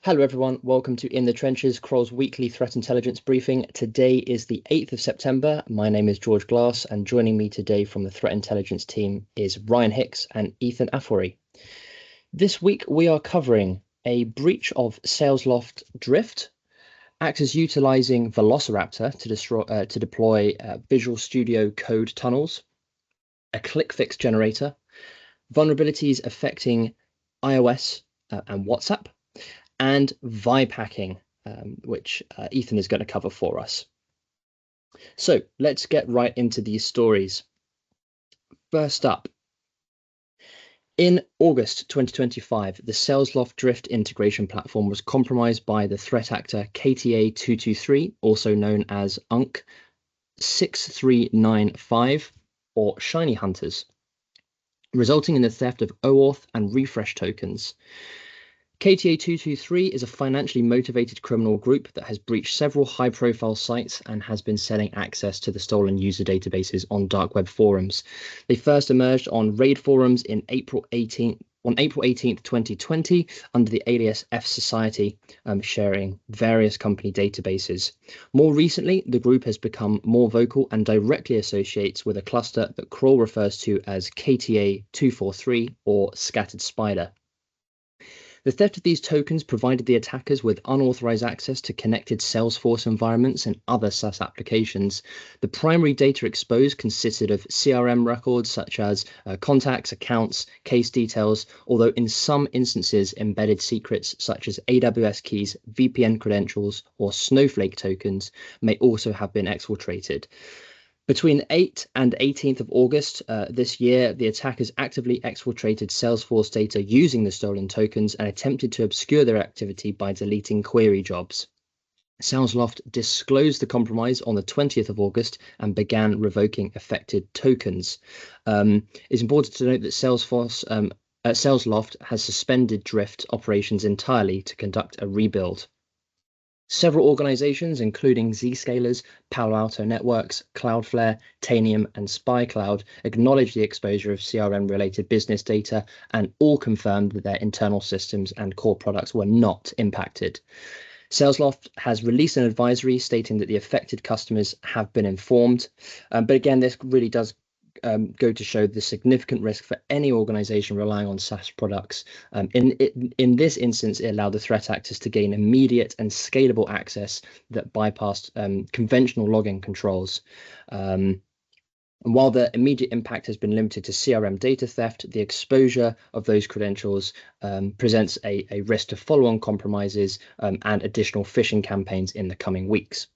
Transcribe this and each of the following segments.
Hello everyone, welcome to In the Trenches, Kroll's weekly threat intelligence briefing. Today is the 8th of September. My name is George Glass, and joining me today from the threat intelligence team is Ryan Hicks and Ethan Afori. This week we are covering a breach of Salesloft Drift, actors utilizing Velociraptor to deploy Visual Studio Code tunnels, a ClickFix generator, vulnerabilities affecting iOS and WhatsApp, and vibe hacking, which Ethan is going to cover for us. So let's get right into these stories. First up, in August 2025, the Salesloft Drift integration platform was compromised by the threat actor KTA223, also known as UNC 6395 or ShinyHunters, resulting in the theft of OAuth and refresh tokens. KTA223 is a financially motivated criminal group that has breached several high-profile sites and has been selling access to the stolen user databases on dark web forums. They first emerged on raid forums on April 18th, 2020, under the alias F Society, sharing various company databases. More recently, the group has become more vocal and directly associates with a cluster that Kroll refers to as KTA243 or Scattered Spider. The theft of these tokens provided the attackers with unauthorized access to connected Salesforce environments and other SaaS applications. The primary data exposed consisted of CRM records such as contacts, accounts, case details, although in some instances embedded secrets such as AWS keys, VPN credentials, or Snowflake tokens may also have been exfiltrated. Between 8th and 18th of August this year, the attackers actively exfiltrated Salesforce data using the stolen tokens and attempted to obscure their activity by deleting query jobs. Salesloft disclosed the compromise on the 20th of August and began revoking affected tokens. It's important to note that Salesloft has suspended Drift operations entirely to conduct a rebuild. Several organizations, including Zscalers, Palo Alto Networks, Cloudflare, Tanium, and SpyCloud, acknowledged the exposure of CRM-related business data and all confirmed that their internal systems and core products were not impacted. Salesloft has released an advisory stating that the affected customers have been informed. But again, this really does go to show the significant risk for any organization relying on SaaS products. In this instance, it allowed the threat actors to gain immediate and scalable access that bypassed conventional login controls. And while the immediate impact has been limited to CRM data theft, the exposure of those credentials presents a risk to follow-on compromises and additional phishing campaigns in the coming weeks.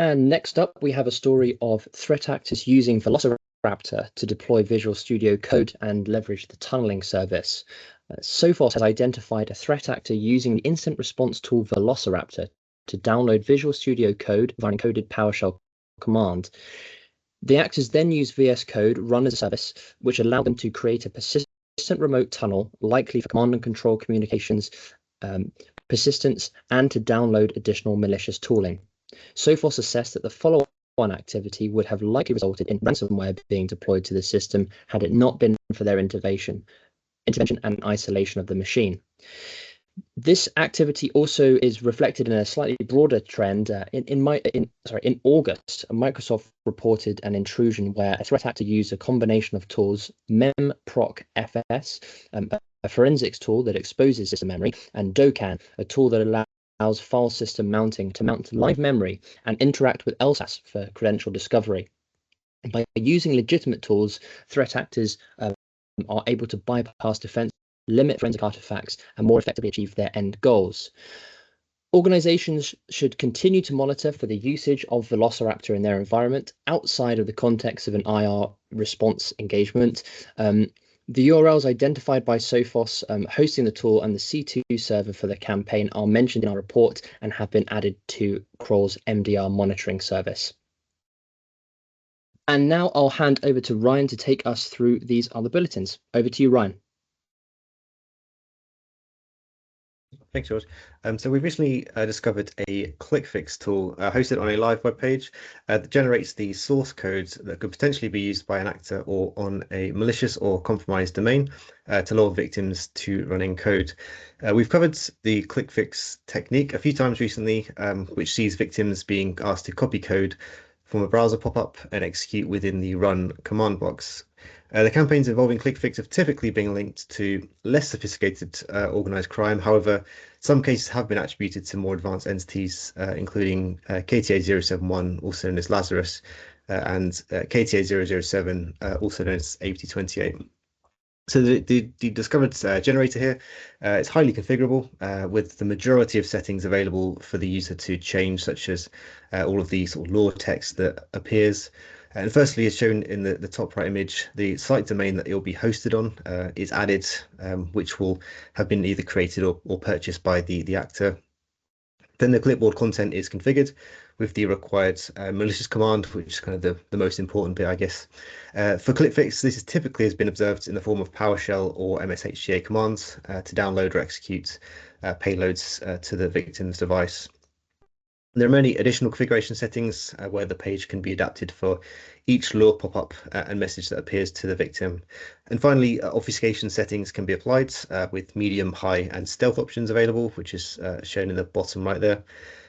And next up, we have a story of threat actors using Velociraptor to deploy Visual Studio Code and leverage the tunneling service. Sophos has identified a threat actor using the instant response tool Velociraptor to download Visual Studio Code via an encoded PowerShell command. The actors then use VS Code run as a service, which allowed them to create a persistent remote tunnel, likely for command and control communications, persistence, and to download additional malicious tooling. Sophos assessed that the follow-on activity would have likely resulted in ransomware being deployed to the system had it not been for their intervention and isolation of the machine. This activity also is reflected in a slightly broader trend. In August, Microsoft reported an intrusion where a threat actor used a combination of tools, memprocfs, a forensics tool that exposes system memory, and Docan, a tool that allows file system mounting to mount live memory and interact with LSAS for credential discovery. By using legitimate tools, threat actors are able to bypass defense, limit forensic artifacts, and more effectively achieve their end goals. Organizations should continue to monitor for the usage of Velociraptor in their environment outside of the context of an IR response engagement. The URLs identified by Sophos hosting the tool and the C2 server for the campaign are mentioned in our report and have been added to Kroll's MDR monitoring service. And now I'll hand over to Ryan to take us through these other bulletins. Over to you, Ryan. Thanks, George. So we've recently discovered a ClickFix tool hosted on a live web page that generates the source code that could potentially be used by an actor or on a malicious or compromised domain to lure victims to running code. We've covered the ClickFix technique a few times recently, which sees victims being asked to copy code from a browser pop-up and execute within the run command box. The campaigns involving ClickFix have typically been linked to less sophisticated organized crime. However, some cases have been attributed to more advanced entities, including KTA 071, also known as Lazarus, and KTA 007, also known as 8028. So the discovered generator here is highly configurable with the majority of settings available for the user to change, such as all of the sort of lore text that appears. And firstly, as shown in the top right image, the site domain that it will be hosted on is added, which will have been either created or purchased by the actor. Then the clipboard content is configured with the required malicious command, which is kind of the most important bit, I guess. For ClickFix, this is typically has been observed in the form of PowerShell or MSHGA commands to download or execute payloads to the victim's device. There are many additional configuration settings where the page can be adapted for each lure pop-up and message that appears to the victim. And finally, obfuscation settings can be applied with medium, high, and stealth options available, which is shown in the bottom right there.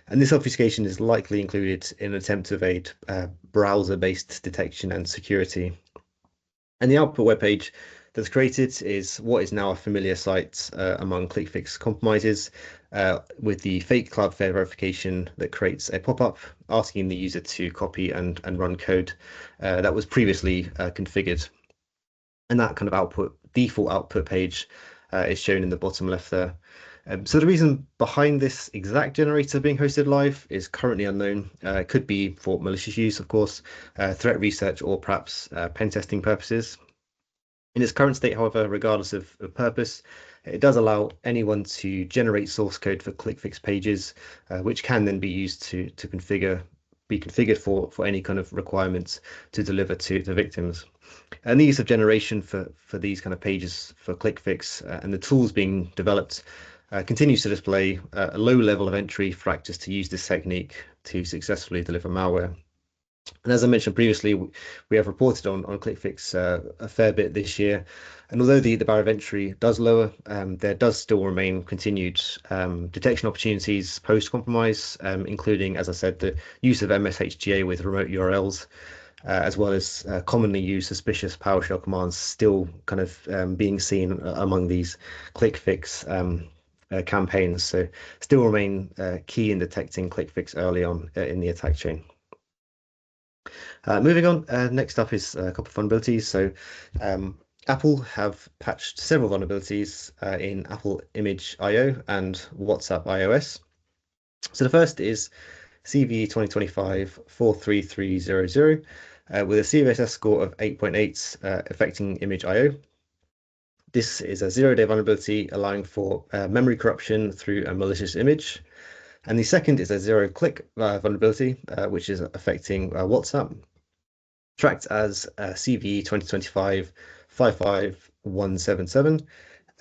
And this obfuscation is likely included in an attempt to evade browser-based detection and security. And the output web page that's created is what is now a familiar sight among ClickFix compromises, with the fake Cloudflare verification that creates a pop-up asking the user to copy and run code that was previously configured. And that kind of default output page is shown in the bottom left there. So the reason behind this exact generator being hosted live is currently unknown. It could be for malicious use, of course, threat research, or perhaps pen testing purposes. In its current state, however, regardless of purpose, it does allow anyone to generate source code for ClickFix pages, which can then be used to be configured for any kind of requirements to deliver to the victims. And the use of generation for these kind of pages for ClickFix and the tools being developed continues to display a low level of entry for actors to use this technique to successfully deliver malware. And as I mentioned previously, we have reported on ClickFix a fair bit this year. And although the barrier of entry does lower, there does still remain continued detection opportunities post-compromise, including, as I said, the use of MSHGA with remote URLs, as well as commonly used suspicious PowerShell commands still kind of being seen among these ClickFix campaigns. So still remain key in detecting ClickFix early on in the attack chain. Moving on, next up is a couple of vulnerabilities. So Apple have patched several vulnerabilities in Apple ImageIO and WhatsApp iOS. So the first is CVE 2025-43300 with a CVSS score of 8.8 affecting ImageIO. This is a zero-day vulnerability allowing for memory corruption through a malicious image. And the second is a zero-click vulnerability, which is affecting WhatsApp, tracked as CVE 2025-55177,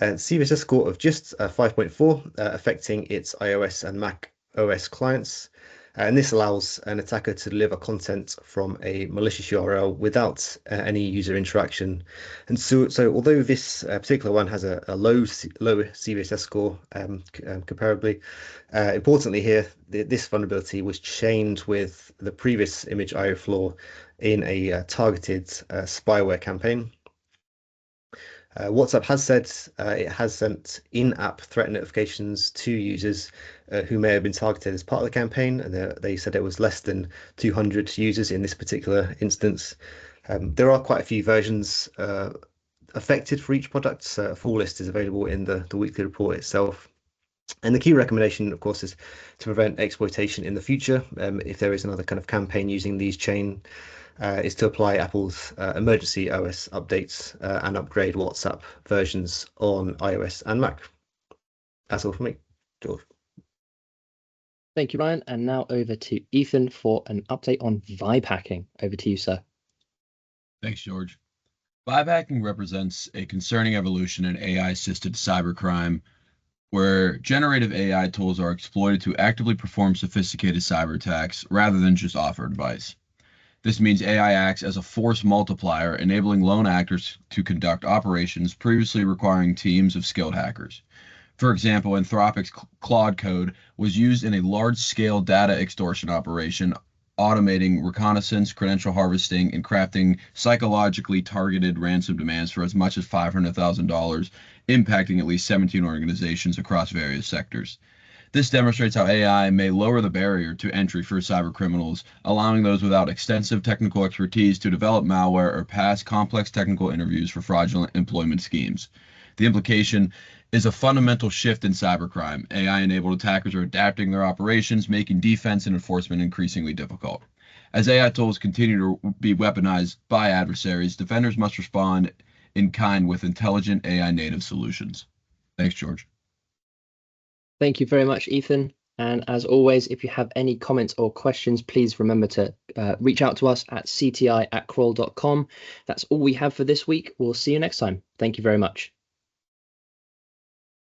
and CVSS score of just 5.4, affecting its iOS and Mac OS clients. And this allows an attacker to deliver content from a malicious URL without any user interaction. And so although this particular one has a low CVSS score comparably, importantly here, this vulnerability was chained with the previous ImageIO flaw in a targeted spyware campaign. WhatsApp has said it has sent in-app threat notifications to users who may have been targeted as part of the campaign, and they said it was less than 200 users in this particular instance. There are quite a few versions affected for each product. A full list is available in the weekly report itself. And the key recommendation, of course, is to prevent exploitation in the future. If there is another kind of campaign using these chain, is to apply Apple's emergency OS updates and upgrade WhatsApp versions on iOS and Mac. That's all from me, George. Thank you, Ryan. And now over to Ethan for an update on vibe hacking. Over to you, sir. Thanks, George. Vibe hacking represents a concerning evolution in AI-assisted cybercrime where generative AI tools are exploited to actively perform sophisticated cyber attacks rather than just offer advice. This means AI acts as a force multiplier, enabling lone actors to conduct operations previously requiring teams of skilled hackers. For example, Anthropic's Claude code was used in a large-scale data extortion operation, automating reconnaissance, credential harvesting, and crafting psychologically targeted ransom demands for as much as $500,000, impacting at least 17 organizations across various sectors. This demonstrates how AI may lower the barrier to entry for cybercriminals, allowing those without extensive technical expertise to develop malware or pass complex technical interviews for fraudulent employment schemes. The implication is a fundamental shift in cybercrime. AI-enabled attackers are adapting their operations, making defense and enforcement increasingly difficult. As AI tools continue to be weaponized by adversaries, defenders must respond in kind with intelligent AI-native solutions. Thanks, George. Thank you very much, Ethan. And as always, if you have any comments or questions, please remember to reach out to us at cti@kroll.com. That's all we have for this week. We'll see you next time. Thank you very much.